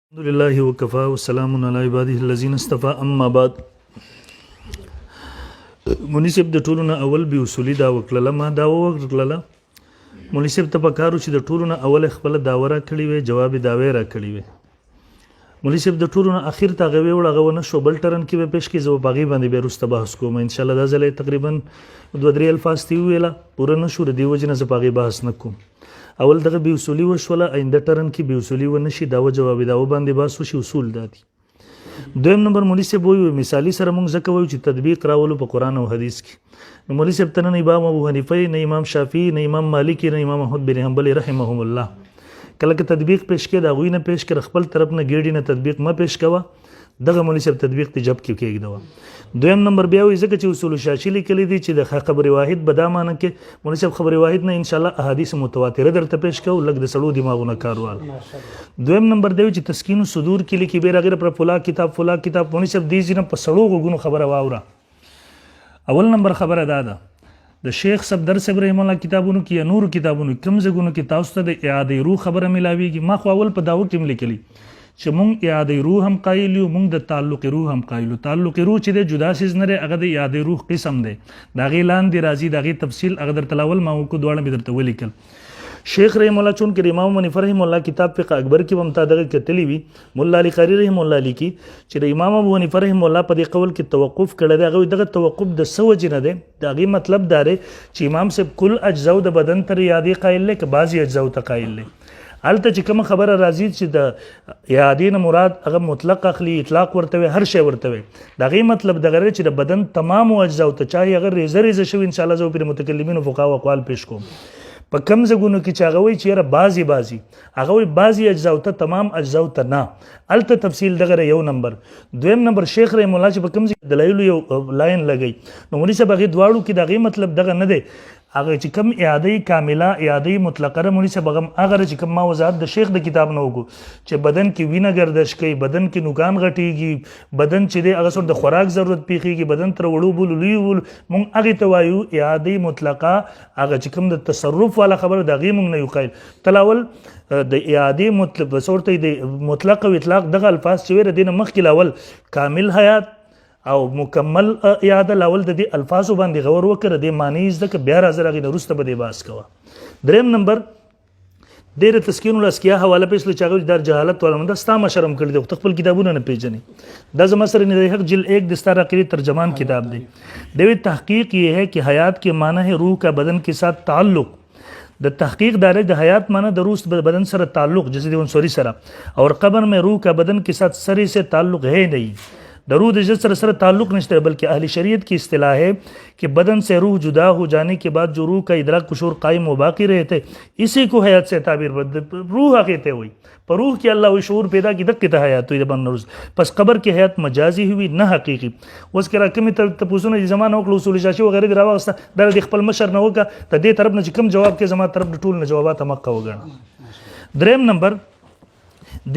अलहम्दुलिल्लाहि वकफ़ा वस्सलामुन अला इबादिहिल्लज़ीना इस्तफ़ा अम्मा बाद। मौलवी साहब د ټولو نه اول به اصولي دعوه کړله، ما دعوه وکړله. مولوي صاحب ته پکار و چې د ټولو نه اول خپله دعوه را کړې وی، جواب دعوې را کړې وی. مولوي صاحب د ټولو نه اخر ته هغه ویوړ، هغه ونه شو، بل ټرن کې به پیش کړي، زه به په هغې باندې بیا وروسته بحث کوم انشاءالله. دا ځل یې تقریبا 2-3 الفاظ ترې وویله، پوره نه شو، د دې وجې نه زه په هغې بحث نه کوم. اول دغه بې اصولي وشوله، آینده ټرن کې بې اصولي ونه شي، دعوه جواب دعوه باندې بحث وشي، اصول دا دي. دویم نمبر مولوي صاحب وایي مثالي سره موږ ځکه وایو چې تطبیق راولو په قرآن او حدیث کې. نو مولوي صاحب ته نه امام ابو حنیفه، نه امام شافعي، نه امام مالک، نه امام احمد بن حنبل رحمهم الله کله که تطبیق پیش کړي، د هغوی نه پیش کړه، خپل طرف نه ګېډې نه تطبیق مه پیش کوه. دغه مولوي صاحب تطبیق ته جب کې کېږدوه. دویم نمبر بیا وایي ځکه چې اصول شاشي لیکلي دي چې د خبر واحد به دا معنی کې مولوي صاحب خبر واحد نه انشاءالله احادیث متواتره درته پیش کوو، لږ د سړو دماغونه کار واله. دویم نمبر دی چې تسکین الصدور کې لیکي بیر هغې پر فلا کتاب مولوي صاحب دې ځینه په سړو غوږونو خبره واوره. اول نمبر خبره دا ده، د شیخ صاحب درس رحم الله کتابونو کې یا نور کتابونو کم ځایونو کې تاسو ته د اعادې روح خبره ملاویږي. ما خو اول په دعوه کې هم لیکلي چې مونږ اعادې روح هم قایل یو، مونږ د تعلق روح هم قایل یو. تعلق روح چې دی جدا سیز نه دی، هغه د اعادې روح قسم دی، د هغې لاندې راځي، د هغې تفصیل هغه درته اول ما وکړو، دواړه مې درته ولیکل. شیخ رحم الله چون کې امام منیفر رحم الله کتاب فقه اکبر کې هم تا دغه کتلی وي، مولا علی قاری رحم الله لیکي چې د امام ابو حنیفه رحم الله په دې قول کې توقف کړی دی. هغه دغه توقف د څه وجې نه دی، د هغې مطلب دا دی چې امام صاحب کل اجزاو د بدن تر اعادې قایل دی که بعضې اجزاو ته قایل دی. هلته چې کومه خبره راځي چې د اعادې نه مراد هغه مطلق اخلي، اطلاق ورته وي، هر شی ورته وي، د هغې مطلب دغه دی چې د بدن تمامو اجزاو ته چاهي هغه ریزه ریزه شوي. انشاءالله زه به د متکلمینو فقهاو اقوال پیش کوم. په کم ځایونو کې چې هغه وایي چې یاره بعضې هغه وایي بعضې اجزاو ته، تمام اجزاو ته نه. هلته تفصیل دغه یو نمبر. دویم نمبر شیخ رحم الله چې په کوم ځای دلایلو یو لاین لګوي، نو مولوي صاحب هغې دواړو کې د هغې مطلب دغه نه دی. هغه چې کوم اعادې کامله، اعادې مطلقه ده، مولوي صاحب هغه چې کوم ما وضاحت د شیخ د کتاب نه وکړو چې بدن کې وینه گردش کوي، بدن کې نوکان غټېږي، بدن چې دی هغه د خوراک ضرورت پیښېږي، بدن تر وړو بولو لوی بولو، مونږ هغې ته وایو اعادې مطلقه. هغه چې کوم د تصرف والا خبره د هغې مونږ نه یو قایل. تلاول د اعادې مطلب صورت د مطلق او اطلاق دغه الفاظ چې ویره دې نه مخکې لاول کامل حیات او مکمل اعاده لاول د دې الفاظو باندې غور وکړه، د معنی زده که بیا راځه هغې نه وروسته به دې بحث کوه. دریم نمبر ډېر تسکین الاسکیا حواله پیسلو چې هغه در جهالت والا ده، ستا مشرم کړي دی، خپل کتابونه نه پیژني. دا زما سره ندی حق جلد 1 د ستار عقیدې ترجمان کتاب دی. دوی تحقیق یہ ہے کہ حیات کے معنی ہے روح کا بدن کے ساتھ تعلق. د تحقیق داره د حیات معنی د روح بدن سره تعلق جسد عنصری سره، اور قبر میں روح کا بدن کے ساتھ سرے سے تعلق ہے نہیں. د روح د جسد سره تعلق نشته، بلکہ اہل شریعت کی اصطلاح ہے کہ بدن سے روح جدا ہو جانے کے بعد جو روح کا ادراک و شعور قائم و باقی رہتے، اسی کو حیات سے تعبیر روح کہتے ہوئی. پر روح کی اللہ و شعور پیدا کی دقت حیات ہوئی بن روز. پس قبر کی حیات مجازی ہوئی نہ حقیقی. اس کرا کمی تپوسونه زمانه وکړو اصول شاشي وغیرہ دی راوسته د خپل مشر نه وکړه، د دې طرف نه چې کوم جواب کې زما طرف ټول نه جوابات مکه وګڼه. دریم نمبر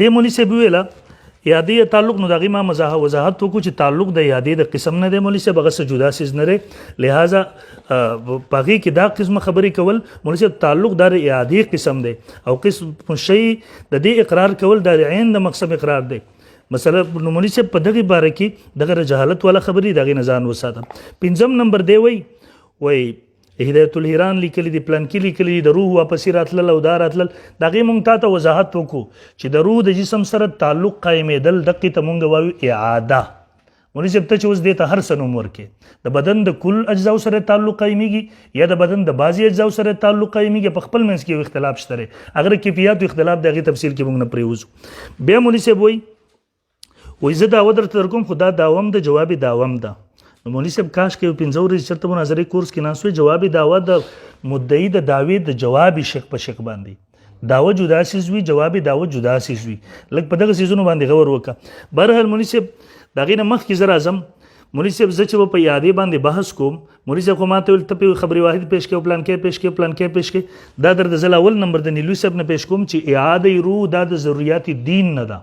د مولوي صاحب ویله اعادې تعلق، نو د هغې ما وضاحت وکړو چې تعلق د اعادې د قسم نه دی مولوي صاحب، هغه څه جدا څیز نه دی، لہٰذا په هغې کې دا قسمه خبرې کول مولوي صاحب تعلق دا د اعادې قسم دی، او قسم شی د دې اقرار کول دا د عین د مقصد اقرار دی. مثلا مولوي صاحب په دغې باره کې دغه جهالت والا خبرې د هغې نه ځان وساته. پنځم نمبر دی وایي هدایت الهیران لیکلی دی، پلان کې لیکلی دی، د روح واپسې راتلل او دا راتلل. د هغې مونږ تا ته وضاحت وکړو چې د روح د جسم سره تعلق قایمېدل دقې ته مونږ وایو اعاده. مولوي صاحب ته چې اوس دې ته هر څه نوم ورکړې، د بدن د کل اجزاو سره تعلق قایمېږي یا د بدن د بعضې اجزاو سره تعلق قایمېږي، په خپل منځ کې یو اختلاف شته دی، هغه کیفیاتو اختلاف د هغې تفصیل کې مونږ نه پرېوځو. بیا مولوي صاحب وایي زه دعوه درته درکوم، خو دا دعوه د جواب دعوه ده. نو مولوي صاحب کاش کې 15 ورځې چېرته مناظرې کورس کې ناست وی، جواب دعوه د مدعي د دعوې د جواب شق په شق باندې، دعوه جدا سیز وي، جواب دعوه جدا سیز وي. لږ په دغه سیزونو باندې غور وکړه. بهرحال مولوي صاحب د هغې نه مخکې زه راځم. مولوي صاحب زه چې به په اعادې باندې بحث کوم، مولوي صاحب خو ما ته ویل ته په خبرې واحد پیش کړې، پلان کې پیش کړې، پلان کې پیش کړې. دا درته زه اول نمبر د نیلوي صاحب نه پیش کوم چې اعادې روح دا د ضروریات دین نه ده،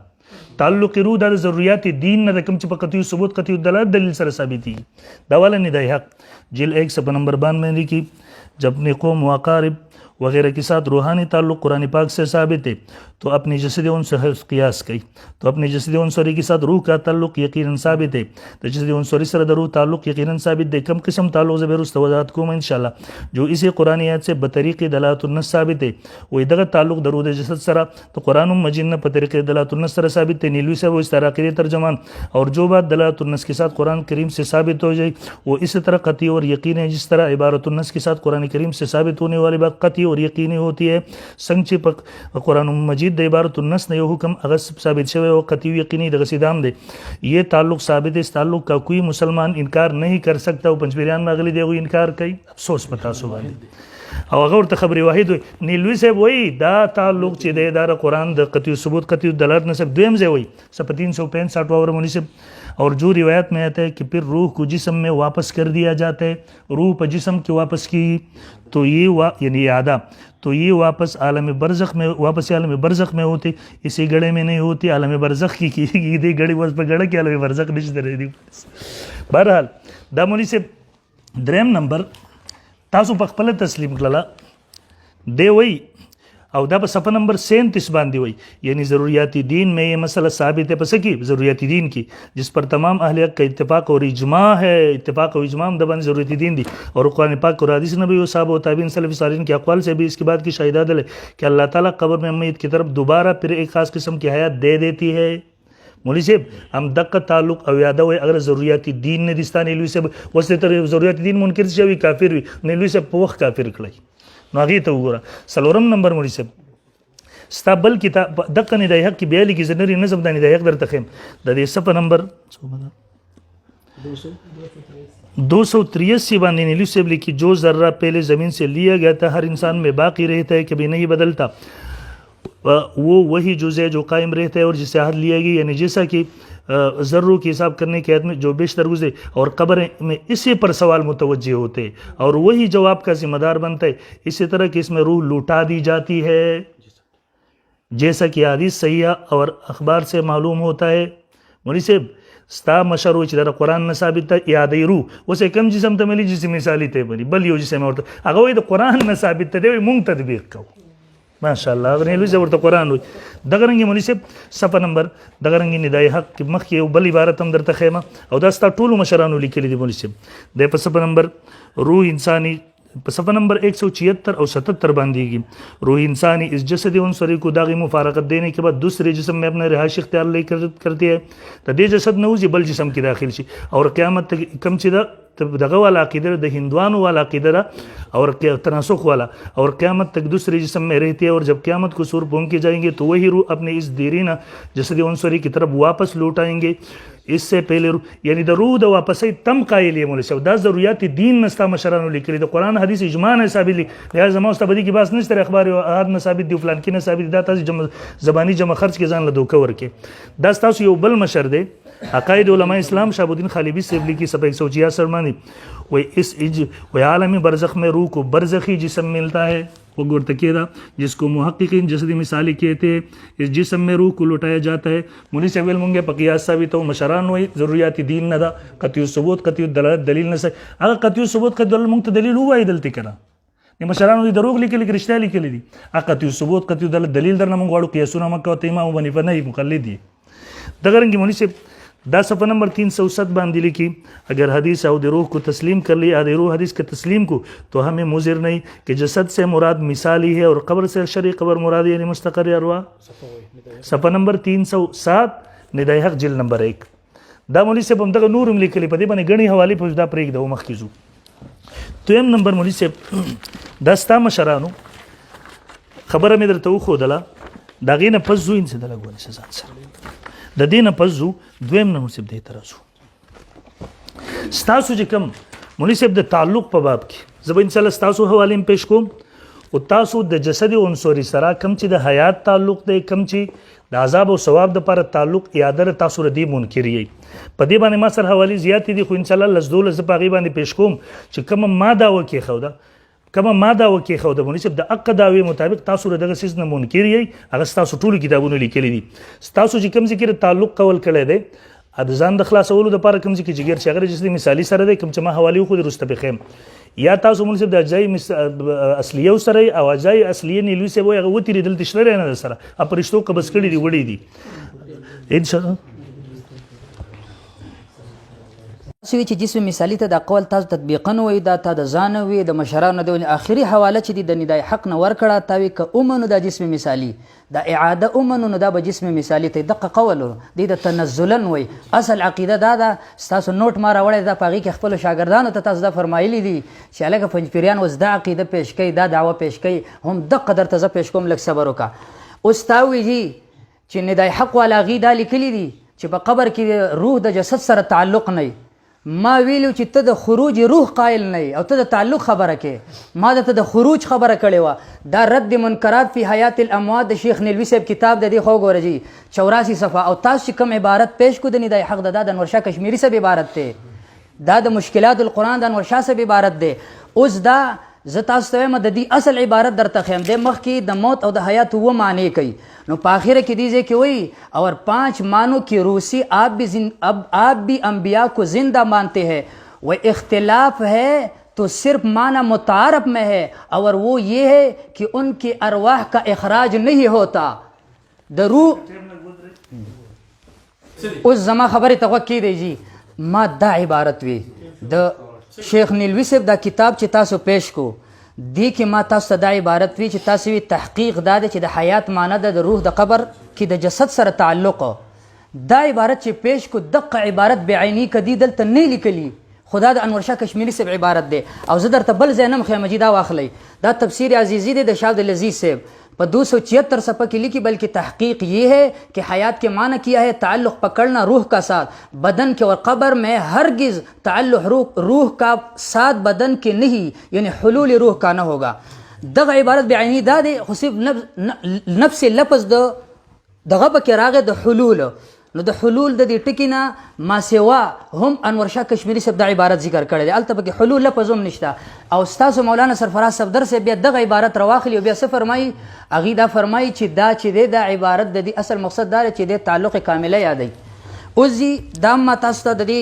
تعلق روح دا ضروریات دین نه ده، کوم چې په قطعي ثبوت قطعي دلالت دلیل سره ثابتېږي. دا والا ندای حق جلد 1 صفحه نمبر 92 میں لکھی جب اپنے قوم و اقارب वगैरह के साथ रूहानी ताल्लुक़ कुरान पाक से साबित है तो अपनी जसद उनसर क़ियास कई तो अपनी जसद उनसरी के साथ रूह का ताल्लुक़ यकीनन साबित है तो जसद उनसरी सर रूह ताल्लुक़ यकीनन साबित है कम किस्म ताल्लुक़ ज़बेरुस्त वजात को इंशाल्लाह जो इसी कुरानी आयत से बतरीक़ दलालतुन नस साबित है वो इधर ताल्लुक़ दरूद जसद सरा तो कुरान मजीद न बतरीक़ दलालतुन नस सरा साबित है नीलवी से वो इस तरह के तर्जमान और जो बात दलालतुन नस के साथ कुरान करीम से साबित हो जाए वो इस तरह कती और यकीन है जिस तरह इबारतुन नस के साथ कुरान करीम से साबित होने वाली बात कती और यकीनी होती है संक्षिप्त कुरान मजीद द इबारतुन नस ने यो हुक्म अगर साबित शवे वो कती यकीनी दगसीदाम दे ये ताल्लुक़ साबित है इस ताल्लुक़ का कोई मुसलमान इनकार नहीं कर सकता वो पंचबिरियान में अगली दे वो इनकार कई अफसोस बता सुबह और अगर खबरी वाहिद नीलवी से वही दा ताल्लुक़ चिदे दार कुरान द कती सबूत कती दलालत न सब दुएम से वही सब 365 और मुनिसिब और जो रिवायत में आता है कि फिर रूह को जिस्म में वापस कर दिया जाता है रूह पर जिस्म की वापस की तो ये यानी आदा तो ये वापस आलम बरज़ख में वापस आलम बरज़ख में होती इसी गड़े में नहीं होती आलम बरज़ख की दी गड़ी बस पर गड़ा कि आलम बरज़ख निश्चित रही थी बहरहाल दामुनी से द्रेम नंबर तासु पखपल तस्लीम कला दे वही और दा सफ़ा नंबर 37 बांधी हुई यानी ज़रूरियाती दीन में ये मसला साबित है पस की ज़रूरियाती दीन की जिस पर तमाम अहले हक़ का इत्तेफाक और इजमा है इत्तेफाक और इजमा दबान ज़रूरियाती दीन दी और कुरान पाक और हदीस नबी साहब और ताबीन सलफ़ सालिहीन के अक़वाल से भी इसकी बात की शाहिदात है कि अल्लाह ताला कब्र में मय्यत की तरफ दोबारा फिर एक ख़ास किस्म की हयात दे देती है मौली साहब हम दक का ताल्लुक अव्यादा हुए अगर ज़रूरियाती दीन ने दिस्ता नीलवी से वैसे तो ज़रूरियाती दीन मुनकिर से भी काफिर हुई नीलवी से पोख काफिर कलाई नागी तो गोरा सलोरम नंबर मौली साहब स्ताबल किताब दक निदायक की बेली की जनरी नज़म दा निदायक दर तखिम दे सफ़ा नंबर 283 बानी नीलवी से लिखी जो ज़र्रा पहले ज़मीन से लिया गया था हर इंसान में बाकी रहता है कभी नहीं बदलता वो वही जुज़ है जो कायम रहता है और जिससे हाथ लिया गया यानी जैसा कि ज़र्रों की हिसाब करने के में जो बेशतर गुज़रे और कब्र में इसी पर सवाल मुतवज्जे होते हैं और वही जवाब का ज़िम्मेदार बनता है इसी तरह कि इसमें रूह लुटा दी जाती है जैसा कि हदीस सहीह और अखबार से मालूम होता है मौली साहब स्ता मशरू चिदरा कुरान न साबित याद रूह उसे कम जिसम तमेली जिस मिसाली थे बनी बलियो जिसे में और अगर वही तो कुरान न साबित थे मुंग तदबीर कहो माशाअल्लाह अगर नीलू जबर तो कुरान हुई दगरंगी मौली साहब सफ़ा नंबर दगरंगी निदाय हक की मख के बल इबारत अंदर तखेमा और दस्ता टूलू मशरानु लिखे ली मौली साहब दे पर सफ़ा नंबर रूह इंसानी सफ़ा नंबर 176 और 77 बांधी गई रूह इंसानी इस जसद उनसरी को दागी मुफारकत देने के बाद दूसरे जिस्म में अपना रिहाइश इख्तियार लेकर करती है तो दे जसद नऊजी बल जिस्म की दाखिल सी और क़यामत तक कम चिदा दगा वाला अकीदर द हिंदुआन वाला अकीदरा और तनासुख वाला और क़यामत तक दूसरे जिस्म में रहती है और जब क़यामत को सूर पहुँच जाएंगे तो वही रूह अपने इस देरीना जसद उनसरी की तरफ वापस लौट आएंगे इससे पहले यानी द रूह द वापस तम कायल ये मोले शब्द ज़रूरियाती दीन नस्ता मशरान लिख रही तो कुरान हदीस इजमा है साबित लिहाजा जमा उस्ताबदी की बात नहीं तरह अखबार आद न साबित दी फलान की न साबित दाता ज़बानी जमा खर्च के जान लदो कवर के दास्ता यो बल मशर दे अकायद उलमा इस्लाम शाहबुद्दीन खालिबी सेवली की सब 166 मानी वह इस वह आलमी बरज़ख में रूह को बरज़खी जिस्म मिलता है वो गुर्तकीदा जिसको मुहक्किकीन जसदी मिसाली कहते हैं इस जिस्म में रूह को लुटाया जाता है मुनी से मुंगे पकियास साबित हो मशरान हुई ज़रूरियाती दीन नदा कतियु सबूत कतियु दलालत दलील न से अगर कतियु सबूत का दल मुंग दलील हुआ ही दलती करा ये मशरान हुई दरोग लिखे लिखे रिश्ता लिखे ली आ कतियु सबूत कतियु दलालत दलील दर न मुंग वाड़ू कियासुना मक्का तैमा बनी पर नहीं मुकल्लिदी दगरंगी मुनी से दा सफ़ा नंबर 307 बांधी लिखी अगर हदीस अवद रूह को तस्लीम कर लिया आदि रूह हदीस के तस्लीम को तो हमें मुज़िर नहीं कि जसद से मुराद मिसाली है और कब्र से शरी कब्र मुराद यानी मुस्तक़र अरवा सफ़ा नंबर 307 निदाय हक जिल नंबर 1 दा मौली से बम तक नूर लिख ली पदे बने गणी हवाली पुजदा प्रेक दो मखीजू तो एम नंबर मौली से दस्ता मशरानु खबर में दर तो खोदला दागी न पजू इनसे दला गोने से जान सर د دې نه پس ځو دویم نموسب دی ته راځو ستاسو چې کوم مولوي صاحب د تعلق په باب کې زه به انشاءالله ستاسو حوالې هم پیش کوم او تاسو د جسد عنصري سره کوم چې د حیات تعلق دی کوم چې د عذاب او ثواب دپاره تعلق اعاده تاسو ردی منکر یې په دې باندې ما سره حوالې زیاتې دي خو انشاءالله لس دولس زه په هغې باندې پیش کوم چې کومه ما دعوه کېښوده کما ما دا وکي خو د مونږ د عقد داوی مطابق تاسو دغه سیس نه منکر یې هغه تاسو ټول کتابونه لیکلي دي تاسو چې کوم ذکر تعلق کول کړي دی ا د ځان د خلاصولو د لپاره کوم ذکر جګر شغره جسدي مثالی سره دی کوم چې ما حواله خو درسته بخیم یا تاسو مولوي صاحب د اجزای اصلیه سره او اجزای اصلیه نیلوي صاحب وایي هغه وتېرېدل تشره نه ده سره پرشتو قبض کړي دي وړي دي انشاءالله. سوي چې جسم مثالی ته د قول تاسو تطبیقا وي دا تا د ځان وي د مشرانو د اخري حواله چې د ندای حق نه ورکړه تا وي ک اومنو د جسم مثالی د اعاده اومنو نو دا به جسم مثالی ته دغه قول د تنزلا وي. اصل عقیده دا ده تاسو نوٹ ما راوړی دا پاغي کې خپل شاګردانو ته تاسو دا فرمایلی دي چې الګ پنځپیریان وز دا عقیده پیش کوي دا دعوه پیش کوي هم د قدر ته پیش کوم لک صبر وکا استاوی جی چې ندای حق والا غي دا لیکلی دي چې په قبر کې روح د جسد سره تعلق نه ما ویلو چې ته د خروج روح قائل نه او ته د تعلق خبره کې ما ته د خروج خبره کړې و دا رد منکرات فی حیات الاموات د شیخ نیلوی صاحب کتاب د دې خو ګورجی 84 صفحه او تاسو کوم عبارت پیش کو د ندای حق د انور شاه کشمیری صاحب عبارت ته دا د مشکلات القرآن د انور شاه صاحب عبارت ده. اوس دا زه تاسو ته د دې اصل عبارت درته خیم د مخ کې د موت او د حیات و معنی کوي نو په اخر کې دیږي कि वही और 5 मानों की रूसी आप भी अंबिया को जिंदा मानते हैं वह इख्तिलाफ है तो सिर्फ माना मुतारफ में है और वो ये है कि उनकी अरवाह का इखराज नहीं होता द रूह उस जमा खबर तवक्की दीजिए ما دا عبارت وی د شیخ نیلوی صاحب دا کتاب چې تاسو پیش کو دی کې ما تاسو دا عبارت وی چې تاسو وی تحقیق دا چې د حیات معنی د روح د قبر کې د جسد سره تعلق دا عبارت چې پیش کو دقه عبارت بعینی کدی دلته نه لیکلی خدا د انور شاه کشمیری صاحب عبارت دی او زه درته بل زینم خیمه جدا واخلی دا تفسیر عزیزی دی د شاه عبد العزیز صاحب पर 276 सफ़ा की लिखी बल्कि तहकीक ये है कि हयात के माना किया है ताल्लुक़ पकड़ना रूह का साथ बदन के और कब्र में हरगिज़ ताल्लुक़ रूह का साथ बदन के नहीं यानी हुलूल रूह का न होगा. दग इबारत बेआइनी दा दे सिर्फ नफ्स लफ्ज़ दगा पके रागे द हुलूल نو د حلول د دې ټکی نه ما سوا هم انور شاه کشمیری صاحب د عبارت ذکر کړی دی البته کې حلول لفظ هم نشته او استاد مولانا سرفراز صفدر سے بیا دغه عبارت رواخلی او بیا څه فرمایي اغي دا فرمایي چې دا چې د عبارت د دې اصل مقصد دا چې د تعلق کامله یادای اوزي دا ما تاسو ته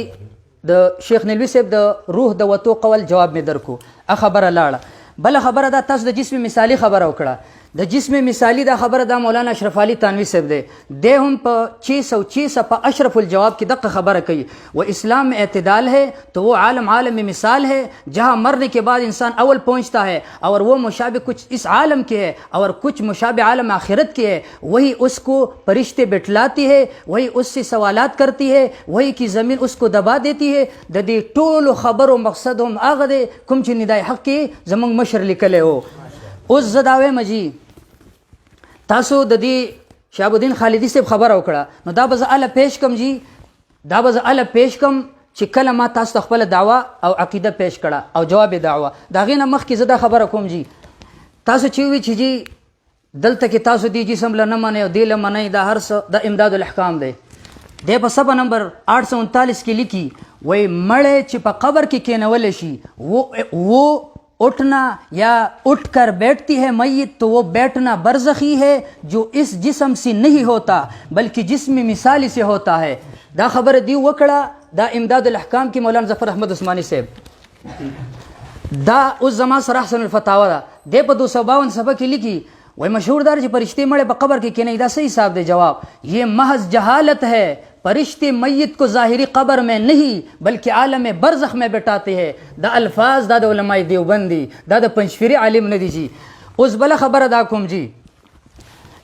د شیخ نیلوی صاحب د روح د وتو قول جواب می درکو خبره لاړه بل خبره دا تاسو د جسم مثالی خبره وکړه د جسم مثالی دا خبره دا مولانا اشرف علي تانوی صاحب دی د هم په 606 په اشرف الجواب کې دغه خبره کوي و اسلام میں اعتدال ہے تو وہ عالم میں مثال ہے جہاں مرنے کے بعد انسان اول پہنچتا ہے اور وہ مشابہ کچھ اس عالم کے ہے اور کچھ مشابہ عالم آخرت کے ہے وہی اس کو فرشتے بٹلاتی ہے وہی اس سے سوالات کرتی ہے وہی کی زمین اس کو دبا دیتی ہے د دې ټول خبرو مقصد هم هغه دی کوم چې ندای حق کې زمونږ مشر لیکلی هو. اوس زه دا وایم جی تاسو د دې شهاب الدین خالدی صاحب خبره وکړه نو دا به زه اله پیش کم جی دا به زه اله پیش کم چې کله ما تاسو ته خپله دعوه او عقیده پیش کړه او جواب دعوه د هغې نه مخکې زه دا خبره کوم جی تاسو چې وي چې جی دلته کې تاسو دې جسم له نه منئ او دې له منئ دا هر څه د امداد الاحکام دی دی په صفحه نمبر 839 کې لیکي وایي مړی چې په قبر کې کېنولی شي وہ اٹھنا یا اٹھ کر بیٹھتی ہے میت تو وہ بیٹھنا برزخی ہے جو اس جسم سے نہیں ہوتا بلکہ جسم مثالی سے ہوتا ہے. دا خبر دی وکړه دا امداد الاحکام کی مولانا ظفر احمد عثمانی صاحب دا اس زمان سره احسن الفتاوا دا دی په 252 صفحه کې لیکي وای مشهور دار چې فرشتے مړه په قبر کې کېنه دا صحیح حساب دی جواب یہ محض جہالت ہے فرشتے میت کو ظاہری قبر میں نہیں بلکہ عالم برزخ میں بٹاتے ہیں دا الفاظ دا علماء دیوبندی دا پنځپیری عالم ندی جی. اوس بل خبره دا کوم جی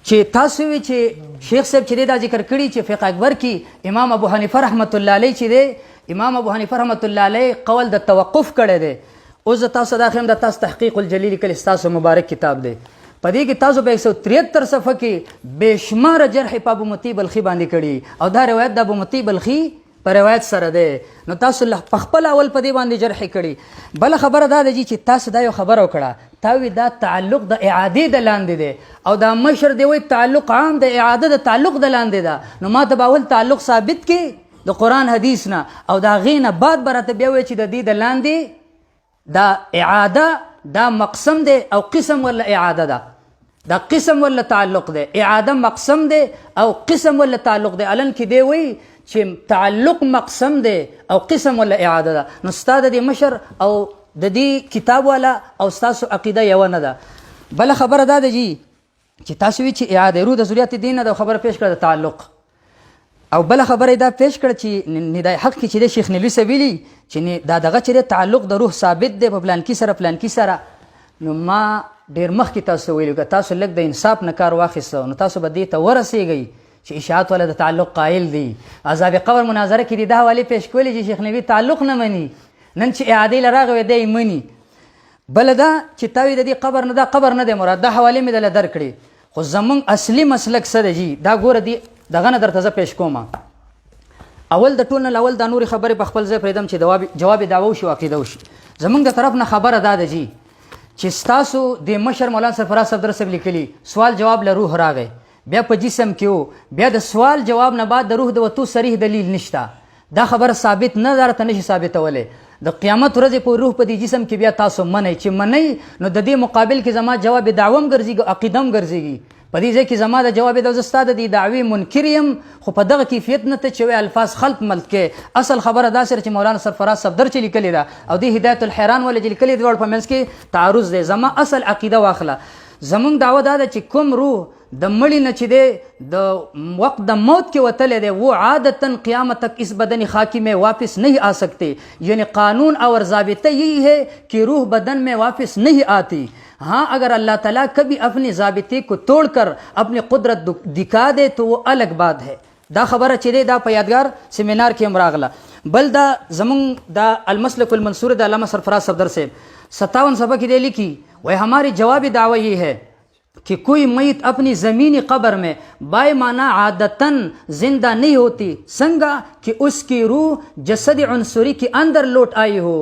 چې تاسو وی چې شیخ صاحب چې دا ذکر کړی چې فقه اکبر کې امام ابو حنیفه رحمت الله علیه چې دی امام ابو حنیفه رحمت الله علیه قول د توقف کړی دی اوس تاسو دا خیم د تاسو تحقیق الجلیل کله تاسو مبارک کتاب دی پدې کې تاسو به 173 صفحه کې بشمار جرح په ابو مطیب الخی باندې کړي او دا روایت د ابو مطیب الخی په روایت سره ده نو تاسو په خپل اول پدې باندې جرح کړي بل خبره دا ده چې تاسو دا یو خبره وکړه تاوی دا تعلق د اعاده د لاندې ده او دا مشر دی وای تعلق عام د اعاده د تعلق د لاندې ده نو ما ته باول تعلق ثابت کې د قران حدیث نه او دا غینه بعد برته بیا وای چې د دې د لاندې دا اعاده دا مقسم ده او قسم ولا اعاده ده دا قسم ولا تعلق ده اعاده مقسم ده او قسم ولا تعلق ده الان کې دی وای چې تعلق مقسم ده او قسم ولا اعاده ده نو استاد دې مشر او د دې کتاب والا او ستاسو عقیده یو نه ده. بل خبره دا ده جی چې تاسو وی چې اعاده روح د ضرورت دین نه د خبره پیش کړه د تعلق، او بل خبره دا پیش کړه چې ندای حق کې چې د شیخ نیلوی سویلی چې دا دغه چې تعلق د روح ثابت دی په پلان کې سره پلان کې سره. نو ما ډیر مخکې تاسو ویلو که تاسو لږ د انصاف نه کار واخیسته نو تاسو به دې ته ورسیږئ چې اشاعت والا د تعلق قائل دی. عذاب قبر مناظره کې دا حوالې پیش کولې چې شیخ نیلوی تعلق نه مني، نن چې اعادې له راغی دی مني. بل دا چې تاوی د دې قبر نه دا قبر نه دی مراد، دا حوالې مې دله درکړې. خو زمونږ اصلي مسلک څه دی جي دا ګوره دی دغه نه درته زه پیش کوم. اول د ټول نه اول دا نورې خبرې په خپل ځای پرېږدم چې جواب دعوه وشي او عقیده وشي. زمونږ د طرف نه خبره دا ده جي چې ستاسو د مشر مولانا سرفراز صفدر صاحب لیکلي سوال جواب له روح راغی، بیا په جسم کې و، بیا د سوال جواب نه بعد د روح د وتو صریح دلیل نشته. دا خبره ثابت نه درته نشي ثابتولی. د قیامت ورځې په روح په دې جسم کې بیا تاسو منئ چې منئ نو د دې مقابل کې زما جواب دعوه هم ګرځېږي عقیده هم ګرځېږي. په دې ځای کې زما د جواب د زه ستا د دې دعوې منکر یم، خو په دغه کیفیت نه ته چې وایي الفاظ خلط ملت کې. اصل خبره دا سره چې مولانا سرفراز صفدر چې لیکلې ده او د هدایت الحیران ولې چې لیکلې دواړو په منځ کې تعارض دی. زما اصل عقیده واخله. زمونږ دعوه دا ده چې کوم روح د مړی نه چې دی د وقت د موت کې وتلی دی وہ عادتاً قیامت تک اس بدن خاکی میں واپس نہیں آ سکتے، یعنی قانون اور ضابطہ یہی ہے کہ روح بدن میں واپس نہیں آتی. ہاں اگر اللہ تعالیٰ کبھی اپنے ضابطے کو توڑ کر اپنی قدرت دکھا دے تو وہ الگ بات ہے. دا خبره چې دی دا په یادګار سیمینار کې هم راغله. بل دا زمونږ دا المسلک المنصور د علامه سرفراز صفدر صاحب 57 صفحه کې دی لیکي وہی ہماری جواب دعوی یہ ہے کہ کوئی میت اپنی زمینی قبر میں بائے معنی عادتاً زندہ نہیں ہوتی، سنگا کہ اس کی روح جسد عنصری کے اندر لوٹ آئی ہو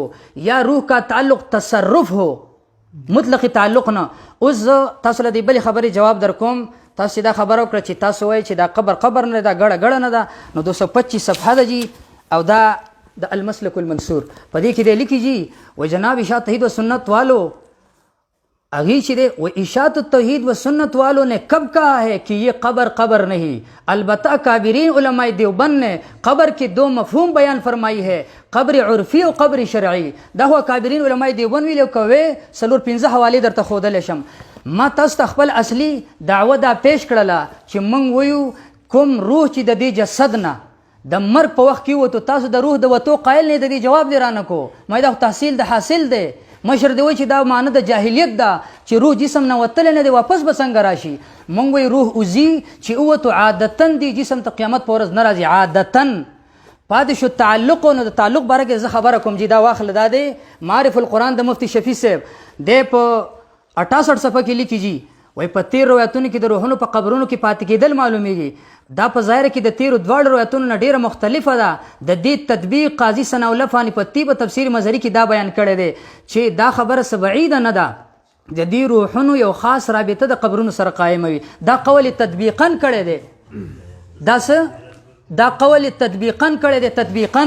یا روح کا تعلق تصرف ہو مطلق تعلق نه. اوس تاسو له دې بلې خبرې جواب در کوم. تاسو دا خبره وکړه چې تاسو وایي چې دا قبر نه دا ګړه نه ده، نو 225 صفحه ده جي او دا د المسلک المنصور په دې کې دی لیکي جي و جناب اشاعت توحید و سنت والو اگھی چرے وہ اشاعت التوحید و سنت والوں نے کب کہا ہے کہ یہ قبر نہیں؟ البتہ کابرین علماء دیوبند نے قبر کے دو مفہوم بیان فرمائی ہے، قبر عرفی و قبر شرعی. دا هو کابرین علماء دیوبند ویلو کوي سلور 15 حواله درته خودل شم. ما تاسو خپل اصلي دعوه دا پیش کړله چې مونږ ویو کوم روح چې د دې جسد نه د مرګ په وخت کې وته تاسو د روح د وتو قائل نه د دې جواب درانه کو. ما دا تحصیل د حاصل دی مشر دی وای چې دا معنی د جاهلیت ده چې روح جسم نه وتل نه دی واپس به څنګه راشي. مونږ وی روح اوزی چې اوته عادتن دی جسم ته قیامت پر ورځ ناراضي عادتن پاتې شو. تعلق نو د تعلق باره کې زه خبره کوم چې دا واخل دا دی معرف القرآن د مفتی شفیع صاحب دی په 68 صفحه کې لیکي جی وای په 13 روایتونو کې د روحونو په قبرونو کې پاتې کېدل معلومیږي. دا په ظاهر کې د 13 دوړ روایتونو نه ډیره مختلفه ده. د دې تطبیق قاضي ثناء الله فانی پتی په تفسیر مظهری کې دا بیان کړی دی چې دا خبره سبعیده نه ده، د دې روحونو یو خاص رابطه د قبرونو سره قائموي. دا قول تطبیقا کړی دی، دا قول تطبیقا کړی دی، تطبیقا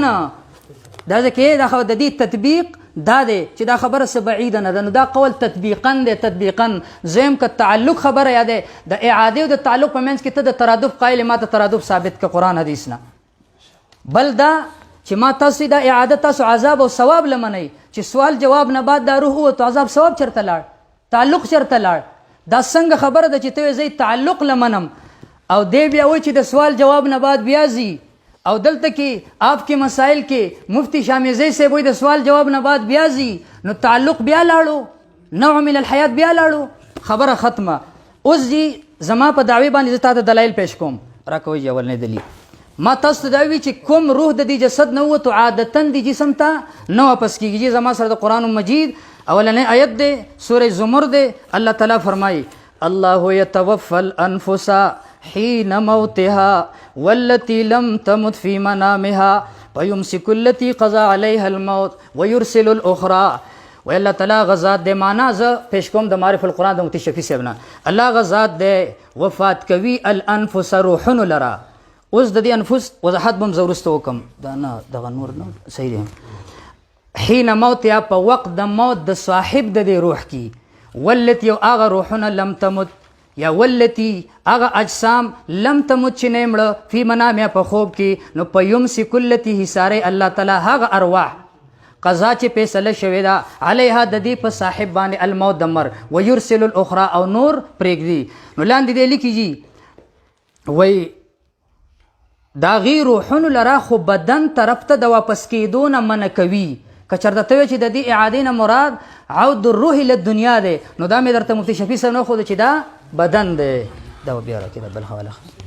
دا ځکه دا خو د دې تطبیق دا دی چې دا خبره سبعیده نه ده، نو دا قول تطبیقا دی. تطبیقا زم که تعلق خبره یاده د اعاده او د تعلق په منځ کې ته د ترادف قائل ما ته ترادف ثابت ک قرآن حدیث نه. بل دا چې ما تاسو دا اعاده تاسو عذاب او ثواب لمنئ چې سوال جواب نه بعد دا روح او عذاب ثواب چرته لاړ تعلق چرته لاړ. دا څنګه خبره ده چې ته زی تعلق لمنم او دی بیا وای چې د سوال جواب نه بعد بیا زی او دلته کې آپ کے مسائل کې مفتی شامیزی سے وای د سوال جواب نه بعد بیا زی نو تعلق بیا لاړو نوع من الحیات بیا لاړو خبره ختمه. اوس جی زما په دعوی باندې زتا د دلایل پیش کوم راکوي جی اول نه دلی ما تاسو دا وی چې کوم روح د دې جسد نه وته عادتن د جسم ته نو واپس کیږي. زما سره د قرآن مجید اولنې آیت ده سوره زمر ده. الله تعالی فرمایي الله يتوفى الانفس حين موتها والتي لم تمت في منامها فيمسك التي قضى عليها الموت ويرسل الاخرى. و الله تعالی غزاد د معنا ز پیش کوم د معرف القرآن د مفتی شفیع صاحب نه. الله غزاد د وفات کوي الانفس روحن لرا. اوس د دې انفس وضاحت بم زورست وکم دا نه دغه نور نه صحیح دی. حين موت یا په وقت د موت د صاحب د روح کی ولتی او هغه روحونه لم تمت یا ولتی هغه اجسام لم تمت چې نه مړه فی منام په خوب کې نو په یمسک التی حساره الله تعالی هغه ارواح قضا چې فیصله شوې ده علیها د دې په صاحب باندې الموت د مرګ ویرسل الاخرى او نور پرېږدي. نو لاندې دی لیکي جي وای دا غیر روحونو لرا خو بدن طرف ته د واپس کېدو نه منع کوي. که چېرته ته وایې چې د دې اعادې نه مراد عود الروح له دنیا دی نو دا مې درته مفتي شفیع صاحب نه ښوده چې دا بدن دی. دا بیا راکړه بل حواله